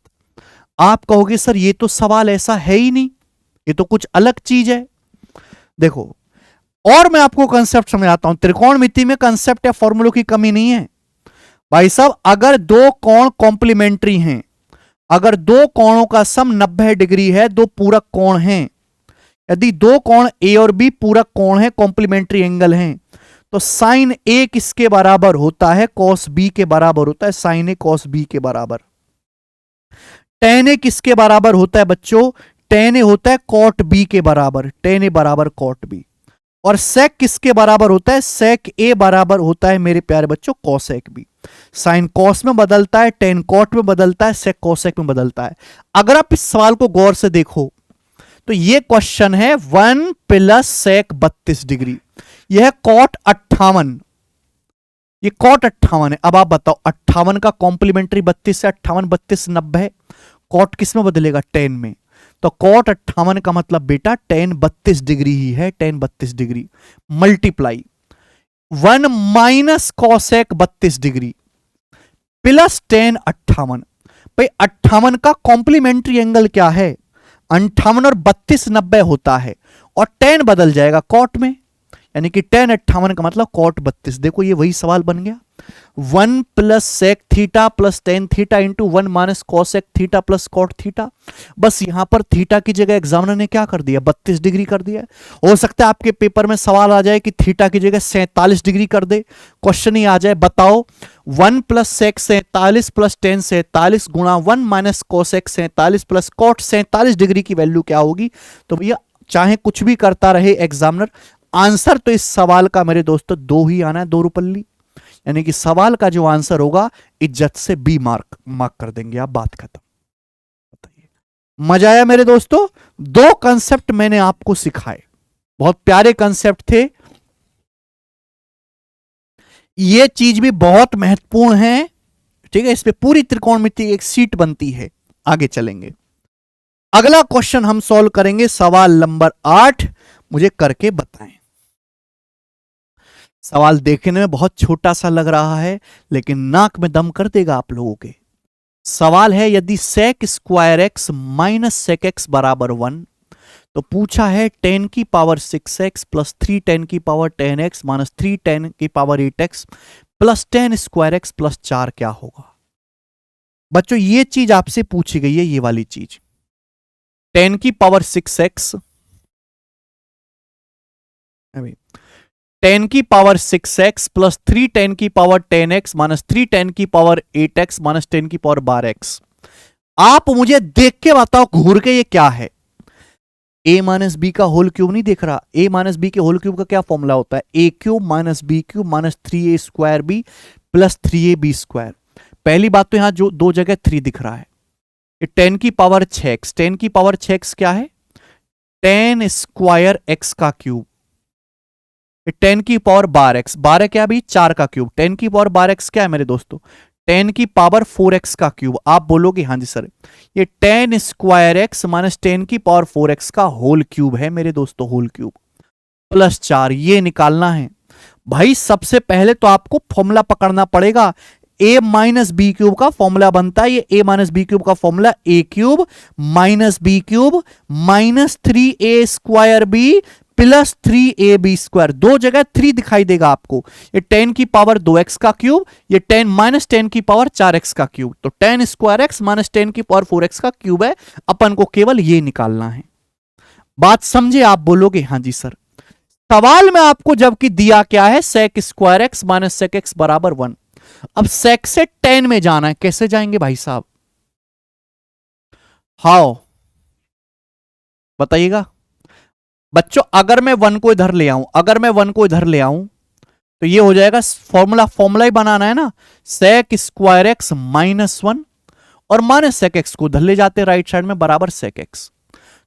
आप कहोगे सर ये तो सवाल ऐसा है ही नहीं, ये तो कुछ अलग चीज है। देखो, और मैं आपको कंसेप्ट समझाता हूं। त्रिकोणमिति में कंसेप्ट या फॉर्मूलों की कमी नहीं है भाई साहब। अगर 2 कोण कॉम्प्लीमेंट्री हैं, अगर 2 कोणों का सम 90 डिग्री है, 2 पूरक कोण हैं, यदि 2 कोण ए और बी पूरक कोण है, कॉम्प्लीमेंट्री एंगल हैं, तो साइन ए किसके बराबर होता है? कॉस बी के बराबर होता है। साइन ए कॉस बी के बराबर। टेन ए किसके बराबर होता है बच्चों? टेन ए होता है कॉट बी के बराबर, टेन ए बराबर कॉट बी। और सेक किसके बराबर होता है? सेक ए बराबर होता है मेरे प्यारे बच्चों कॉसेक बी। साइन कॉस में बदलता है, टेन कॉट में बदलता है, सेक कॉसेक में बदलता है। अगर आप इस सवाल को गौर से देखो तो यह क्वेश्चन है 1 प्लस सेक 32 डिग्री, यह कॉट 58, ये कॉट 58 है। अब आप बताओ 58 का कॉम्प्लीमेंट्री 32 से 58 32 90, कॉट किस में बदलेगा? टेन में। तो कॉट 58 का मतलब बेटा टेन 32 डिग्री ही है, ten 32 degree multiply 1 minus cosec 32 degree plus tan 58। भाई 58 का कॉम्प्लीमेंट्री एंगल क्या है? 58 और 32 90 होता है, और टेन बदल जाएगा कॉट में, यानी कि टेन 58 का मतलब कॉट 32। देखो ये वही सवाल बन गया, 1 plus sec theta plus tan theta into 1 minus cosec theta plus cot theta. बस यहां पर थीटा की जगह एग्जामिनर ने क्या कर दिया, 32 डिग्री कर दिया। हो सकता है आपके पेपर में सवाल आ जाए कि थीटा की जगह 47 डिग्री कर दे, क्वेश्चन ही आ जाए बताओ 1 प्लस सेक 47 प्लस टेन 47 गुणा 1 minus cosec 47 plus cot 47 degree की वैल्यू क्या होगी। तो भैया चाहे कुछ भी करता रहे एग्जामिनर, आंसर तो इस सवाल का मेरे दोस्तों 2 ही आना है, 2 रुपल्ली, यानी कि सवाल का जो आंसर होगा इज्जत से बी मार्क कर देंगे आप, बात खत्म। बताइए मजा आया मेरे दोस्तों? 2 कंसेप्ट मैंने आपको सिखाए, बहुत प्यारे कंसेप्ट थे। ये चीज भी बहुत महत्वपूर्ण है, ठीक है, इस पे पूरी त्रिकोणमिति एक सीट बनती है। आगे चलेंगे, अगला क्वेश्चन हम सॉल्व करेंगे, सवाल नंबर 8, मुझे करके बताएं। सवाल देखने में बहुत छोटा सा लग रहा है लेकिन नाक में दम कर देगा आप लोगों के। सवाल है यदि sec square x minus sec x बराबर 1, तो पूछा है 10 की पावर 6x प्लस 3 10 की पावर 10x माइनस 3 10 की power 8x plus 10 square x plus 4 क्या होगा। बच्चों ये चीज आपसे पूछी गई है, ये वाली चीज 10 की पावर 6x, 10 की पावर 6x प्लस 3 10 की पावर 10x माइनस 3 10 की पावर 8x माइनस 10 की पावर 12x। आप मुझे देख के बताओ घूर के ये क्या है। a माइनस बी का होल क्यूब नहीं देख रहा, a माइनस बी के होल क्यूब का क्या फॉर्मूला होता है, a cube minus b cube minus 3a square b plus 3ab square. पहली बात तो यहां जो 2 जगह 3 दिख रहा है, 10 की पावर 6x, 10 की पावर 6x क्या है, 10 स्क्वायर x का क्यूब, 10 की पावर 12x, 12 क्या भी 4 का क्यूब, 10 की पावर 12x क्या है मेरे दोस्तों, 10 की पावर 4x का क्यूब। आप बोलोगे हाँ जी सर, ये 10 स्क्वायर एक्स माइनस 10 की पावर 4x का होल क्यूब है मेरे दोस्तों, होल क्यूब प्लस 4, ये निकालना है भाई। सबसे पहले तो आपको फॉर्मूला पकड़ना पड़ेगा, a माइनस बी क्यूब का फॉर्मूला बनता है, ये a माइनस बी क्यूब का formula a cube minus b cube minus 3a square b plus 3ab square. 2 जगह 3 दिखाई देगा आपको, ये 10 की पावर 2x का क्यूब, ये 10 माइनस 10 की पावर 4x का क्यूब, तो 10 स्क्वायर एक्स माइनस 10 की पावर 4x का क्यूब है। अपन को केवल ये निकालना है। बात समझे? आप बोलोगे हाँ जी सर। सवाल में आपको जबकि दिया क्या है, sec square x minus sec x बराबर 1। अब सेक से 10 में जाना है, कैसे जाएंगे भाई साहब, हाउ बताइएगा। बच्चों अगर मैं 1 को इधर ले आऊं, अगर मैं 1 को इधर ले आऊं तो ये हो जाएगा फॉर्मूला ही बनाना है ना, सेक स्क्वायर एक्स माइनस 1 और माइनस सेक एक्स को इधर ले जाते हैं राइट साइड में बराबर सेक एक्स।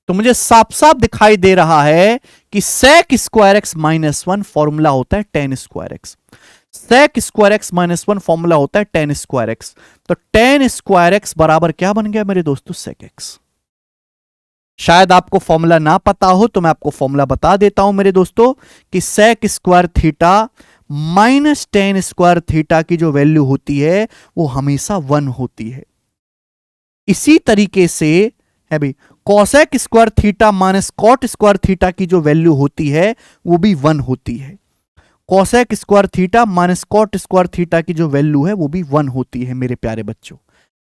तो मुझे साफ साफ दिखाई दे रहा है कि sec square x minus 1 formula होता है 10 square x, sec square x minus 1 formula होता है 10 स्क्वायर एक्स। तो 10 स्क्वायर एक्स बराबर क्या बन गया मेरे दोस्तों, सेक एक्स। शायद आपको फॉर्मूला ना पता हो तो मैं आपको फॉर्मूला बता देता हूं मेरे दोस्तों कि sec square theta minus 10 square theta की जो वैल्यू होती है वो हमेशा 1 होती है। इसी तरीके से है भाई cosec square theta minus cot square theta की जो वैल्यू होती है वो भी 1 होती है। Cosec square theta minus cot square theta की जो वैल्यू है वो भी 1 होती है मेरे प्यारे बच्चों,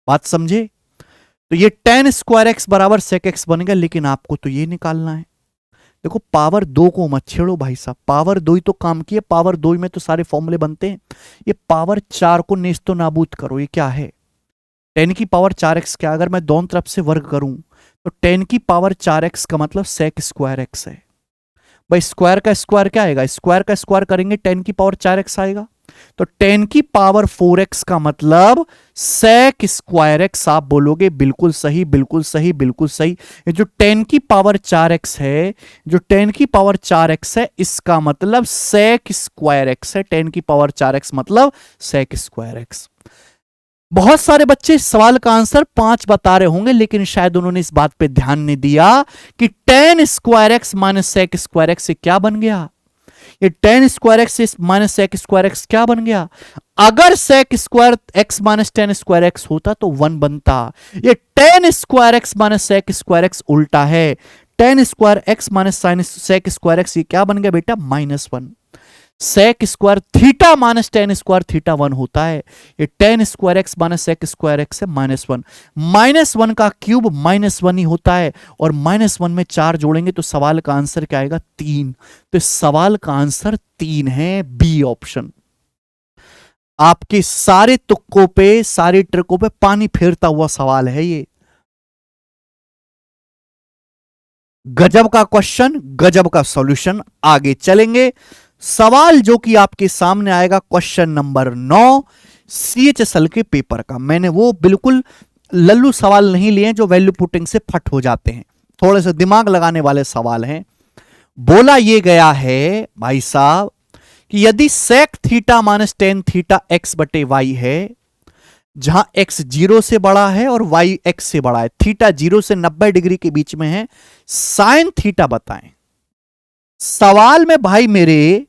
बात समझे। तो ये 10 स्क्वायर एक्स बराबर सेक एक्स बन गया, लेकिन आपको तो ये निकालना है। देखो पावर 2 को मत छेड़ो भाई साहब, पावर 2 ही तो काम की है, पावर 2 में तो सारे फॉर्मूले बनते हैं। ये पावर 4 को नेस्तो नाबूद करो, ये क्या है 10 की पावर 4x क्या, अगर मैं दोनों तरफ से वर्ग करूं तो 10 की पावर 4x का मतलब सेक स्क्वायर एक्स है। भाई स्क्वायर का स्क्वायर क्या आएगा, स्क्वायर का स्क्वायर करेंगे 10 की पावर 4x आएगा। तो 10 की पावर 4x का मतलब सेक स्क्वायर एक्स। आप बोलोगे बिल्कुल सही बिल्कुल सही बिल्कुल सही। ये जो 10 की पावर 4x है, जो 10 की पावर 4x है, इसका मतलब सेक स्क्वायर एक्स है। 10 की पावर 4x मतलब सेक स्क्वायर एक्स। बहुत सारे बच्चे इस सवाल का आंसर 5 बता रहे होंगे, लेकिन शायद उन्होंने इस बात पे ध्यान नहीं दिया कि 10 square x minus sec square x से क्या बन गया। ये 10 square x minus sec square x क्या बन गया। अगर sec square x minus 10 square x होता तो 1 बनता। ये 10 square x minus sec square x उल्टा है, tan square x minus sine sec square x, ये क्या बन गया बेटा, -1। Sec square theta minus tan square theta 1 होता है। ये tan square x minus sec square x है -1। -1 का क्यूब -1 ही होता है, और -1 में 4 जोड़ेंगे तो सवाल का आंसर क्या आएगा, 3। तो इस सवाल का आंसर 3 है, बी ऑप्शन। आपके सारे तुक्कों पे, सारे ट्रिकों पे पानी फेरता हुआ सवाल है ये। गजब का क्वेश्चन, गजब का सॉल्यूशन। आगे चलेंगे, सवाल जो कि आपके सामने आएगा क्वेश्चन नंबर 9 CHSL के पेपर का। मैंने वो बिल्कुल लल्लू सवाल नहीं लिए जो वैल्यू पुटिंग से फट हो जाते हैं, थोड़े से दिमाग लगाने वाले सवाल हैं। बोला ये गया है भाई साहब कि यदि sec theta minus tan theta x बटे वाई है, जहां x 0 से बड़ा है और y x से बड़ा है, थीटा 0 से 90 डिग्री के बीच में है, साइन थीटा बताएं। सवाल में भाई मेरे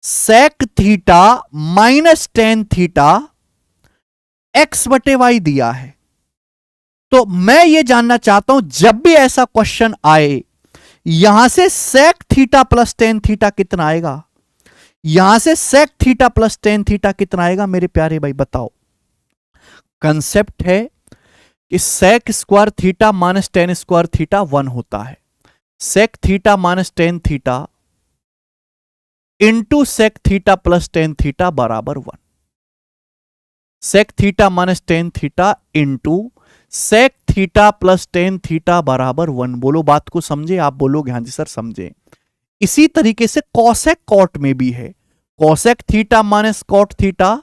sec theta minus tan theta x बटे वाई दिया है। तो मैं ये जानना चाहता हूं, जब भी ऐसा क्वेश्चन आए, यहां से sec theta plus tan theta कितना आएगा, यहां से sec theta plus tan theta कितना आएगा मेरे प्यारे भाई, बताओ। कंसेप्ट है कि sec square theta minus tan square theta 1 होता है। Sec theta minus tan theta into sec theta plus tan theta बराबर 1। Sec theta minus tan theta into sec theta plus tan theta बराबर 1। बोलो बात को समझे, आप बोलोगे हाँ जी सर समझे। इसी तरीके से कॉसेक कॉट में भी है, cosec theta minus cot theta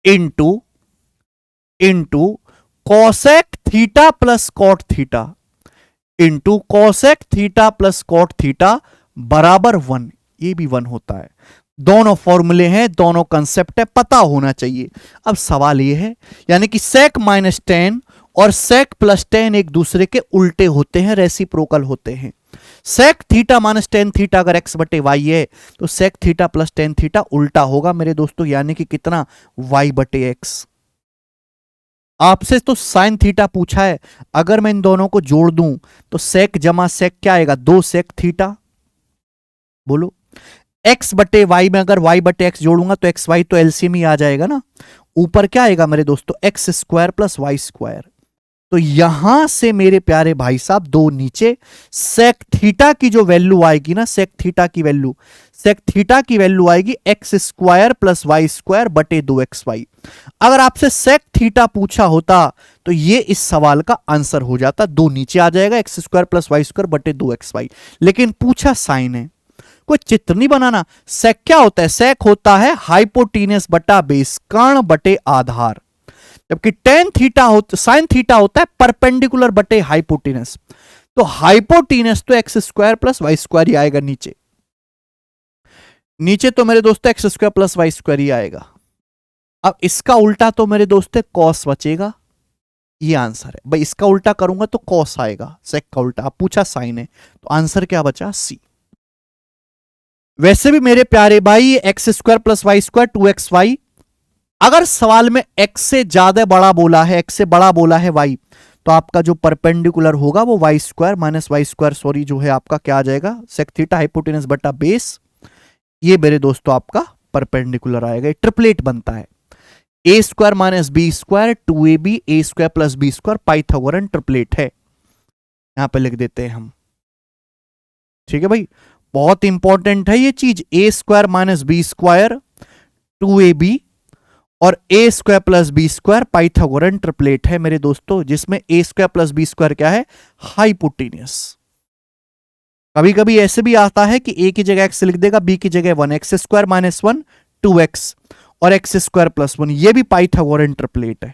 into cosec theta plus cot theta into cosec theta plus cot theta बराबर 1। ये भी 1 होता है। दोनों फॉर्मूले हैं, दोनों कंसेप्ट है, पता होना चाहिए। अब सवाल ये है, यानी कि सेक माइनस टेन और सेक प्लस टेन एक दूसरे के उल्टे होते हैं, रेसिप्रोकल होते हैं। Sec theta minus tan theta अगर एक्स बटे वाई है, तो sec theta plus tan theta उल्टा होगा मेरे दोस्तों, यानी कि कितना, वाई बटे एक्स। आपसे तो साइन थीटा पूछा है, अगर मैं इन दोनों को जोड़ दूं तो सेक जमा सेक क्या आएगा, 2 सेक थीटा। बोलो एक्स बटे वाई में अगर वाई बटे एक्स जोड़ूंगा तो एक्स वाई तो एलसीएम ही आ जाएगा ना। ऊपर क्या आएगा मेरे दोस्तों, x square plus y square. तो यहां से मेरे प्यारे भाई साहब दो नीचे, सेक थीटा की जो वैल्यू आएगी ना, सेक थीटा की वैल्यू आएगी x square plus y square बटे 2xy। अगर आपसे सेक थीटा पूछा होता तो ये इस सवाल का आंसर हो जाता, दो नीचे आ जाएगा, x square plus y square बटे 2xy। लेकिन पूछा साइन है, कोई चित्र नहीं बनाना। सेक क्या होता है, सेक होता है हाइपोटीनस बटा बेस, कर्ण बटे आधार, जबकि टेन थीटा साइन थीटा होता है परपेंडिकुलर बटे हाइपोटीनस। तो हाइपोटीनस तो x square plus y square ही आएगा नीचे, नीचे तो मेरे दोस्तों x square plus y square ही आएगा। अब इसका उल्टा तो मेरे दोस्तों कॉस बचेगा, ये आंसर है भाई। इसका उल्टा करूंगा तो कॉस आएगा, सेक का उल्टा। अब पूछा साइन है, तो आंसर क्या बचा, सी। वैसे भी मेरे प्यारे भाई x square plus y square 2xy, अगर सवाल में x से ज्यादा बड़ा बोला है, x से बड़ा बोला है y, तो आपका जो परपेंडिकुलर होगा वो y square minus y square, sorry जो है आपका क्या आ जाएगा, सेक थीटा हाइपोटेनस बटा बेस, ये मेरे दोस्तों आपका परपेंडिकुलर आएगा। ट्रिपलेट बनता है a square minus b square 2ab a square plus b square, Pythagorean triplet है, यहां पे लिख देते हैं हम। ठीक है भाई, बहुत इंपॉर्टेंट है ये चीज। A square minus b square 2ab और a square plus b square Pythagorean triplet है मेरे दोस्तों, जिसमें a square plus b square क्या है, हाइपोटेन्यूस। कभी कभी ऐसे भी आता है कि ए की जगह एक्स लिख देगा, बी की जगह 1, एक्स स्क्वायर माइनस 1 2x और एक्स स्क्वायर प्लस 1, ये भी पाइथागोरन ट्रिपलेट है।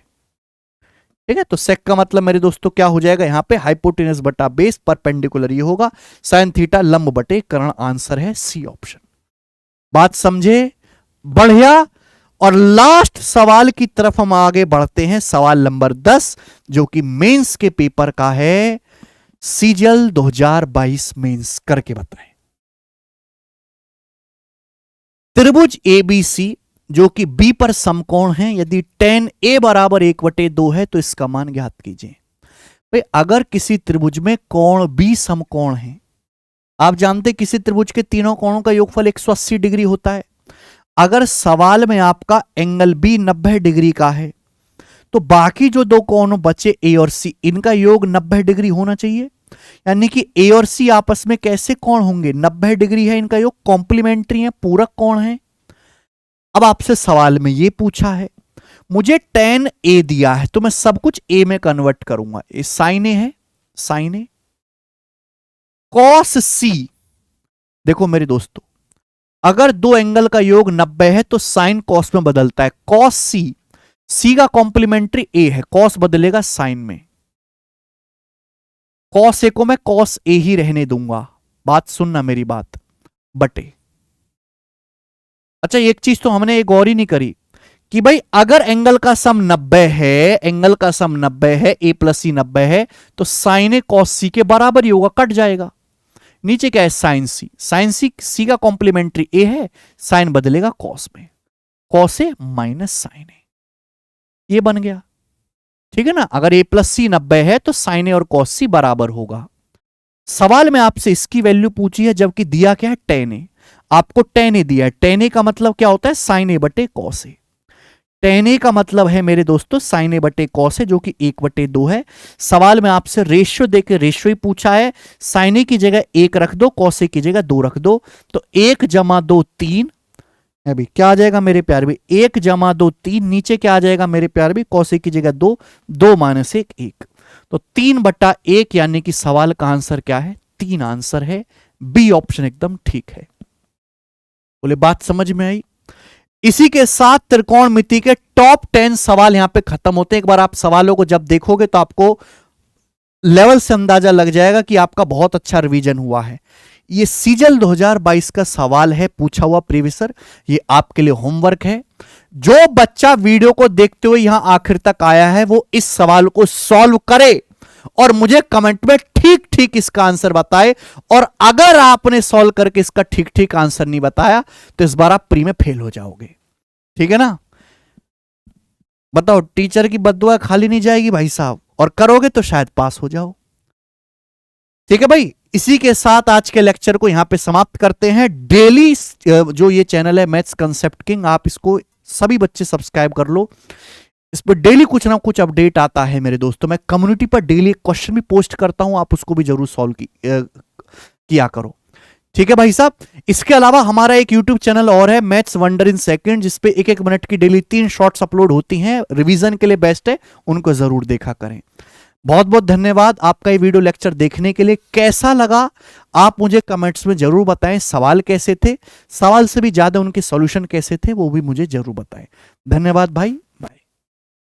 ठीक है, तो सेक का मतलब मेरे दोस्तों क्या हो जाएगा, यहां पे हाइपोटेनस बटा बेस परपेंडिकुलर ये होगा, साइन थीटा लंब बटे कर्ण, आंसर है सी ऑप्शन। बात समझे, बढ़िया। और लास्ट सवाल की तरफ हम आगे बढ़ते हैं, सवाल नंबर 10 जो कि मेंस के पेपर का है, सीजीएल 2022 मेंस, करके बताएं। त्रिभुज एबीसी जो कि बी पर समकोण है, यदि tan a बराबर 1/2 है तो इसका मान ज्ञात कीजिए। भाई अगर किसी त्रिभुज में कोण बी समकोण है, आप जानते किसी त्रिभुज के तीनों कोणों का योगफल 180 डिग्री होता है। अगर सवाल में आपका एंगल बी 90 डिग्री का है तो बाकी जो दो कोण बचे ए और सी, इनका योग 90 डिग्री होना चाहिए। यानी कि ए और सी आपस में कैसे कोण होंगे, 90 डिग्री है इनका योग, कॉम्प्लीमेंट्री है, पूरक कोण है। अब आपसे सवाल में ये पूछा है, मुझे tan ए दिया है तो मैं सब कुछ ए में कन्वर्ट करूंगा। ये साइन ए है, साइन ए, कॉस सी। देखो मेरे दोस्तों, अगर दो एंगल का योग 90 है तो साइन कॉस में बदलता है। कॉस सी, सी का कॉम्प्लीमेंट्री ए है, कॉस बदलेगा साइन में। कॉस ए को मैं कॉस ए ही रहने दूंगा, बात सुनना मेरी बात, बटे। अच्छा एक चीज तो हमने एक गौर ही नहीं करी कि भाई अगर एंगल का सम 90 है, एंगल का सम 90 है, ए प्लस सी 90 है, तो साइन ए कॉस सी के बराबर ही होगा, कट जाएगा। नीचे क्या है, साइन सी, साइन सी, सी का कॉम्प्लीमेंट्री ए है, साइन बदलेगा कॉस में, कॉस ए माइनस साइन ए, ये बन गया। ठीक है ना, अगर ए प्लस सी 90 है तो साइन ए और कॉस सी बराबर होगा। सवाल में आपसे इसकी वैल्यू पूछी है, जबकि दिया क्या है, tan ए। आपको tan ए दिया है, tan ए का मतलब क्या होता है, साइन ए बटे कॉस ए। tan ए का मतलब है मेरे दोस्तों साइन ए बटे कॉस ए, जो कि 1/2 है। सवाल में आपसे रेशियो देके रेशियो ही पूछा है, साइन ए की जगह 1 रख दो, कॉस ए की जगह 2 रख दो, तो 1 + 2 3। अभी क्या आ जाएगा मेरे प्यार भी, 1 + 2 3, नीचे क्या आ जाएगा मेरे प्यार भी, कॉस ए की जगह 2, 2 - 1 1, तो 3/1, यानी कि सवाल का आंसर क्या है, 3 आंसर है। बी ऑप्शन एकदम ठीक है। बोले बात समझ में आई। इसी के साथ त्रिकोणमिति के टॉप 10 सवाल यहां पे खत्म होते हैं। एक बार आप सवालों को जब देखोगे तो आपको लेवल से अंदाजा लग जाएगा कि आपका बहुत अच्छा रिवीजन हुआ है। ये सीजल 2022 का सवाल है, पूछा हुआ प्रीवियसर, ये आपके लिए होमवर्क है। जो बच्चा वीडियो को देखते हुए यहां आखिर तक आया है वो इस सवाल को सॉल्व करे और मुझे कमेंट में ठीक ठीक इसका आंसर बताए। और अगर आपने सॉल्व करके इसका ठीक ठीक आंसर नहीं बताया तो इस बार आप प्री में फेल हो जाओगे। ठीक है ना, बताओ, टीचर की बद्दुआ खाली नहीं जाएगी भाई साहब, और करोगे तो शायद पास हो जाओ। ठीक है भाई, इसी के साथ आज के लेक्चर को यहां पे समाप्त करते हैं। डेली जो ये चैनल है मैथ्स कंसेप्ट किंग, आप इसको सभी बच्चे सब्सक्राइब कर लो। इस पर डेली कुछ ना कुछ अपडेट आता है मेरे दोस्तों। मैं कम्युनिटी पर डेली एक क्वेश्चन भी पोस्ट करता हूं, आप उसको भी जरूर सॉल्व किया करो। ठीक है भाई साहब, इसके अलावा हमारा एक YouTube चैनल और है, मैथ्स वंडर इन सेकंड, जिसपे 1-1 मिनट की डेली 3 शॉर्ट्स अपलोड होती हैं, रिवीजन के लिए बेस्ट है, उनको जरूर देखा करें। बहुत बहुत धन्यवाद आपका ये वीडियो लेक्चर देखने के लिए। कैसा लगा आप मुझे कमेंट्स में जरूर बताएं, सवाल कैसे थे, सवाल से भी ज्यादा उनके सॉल्यूशन कैसे थे वो भी मुझे जरूर बताएं। धन्यवाद भाई।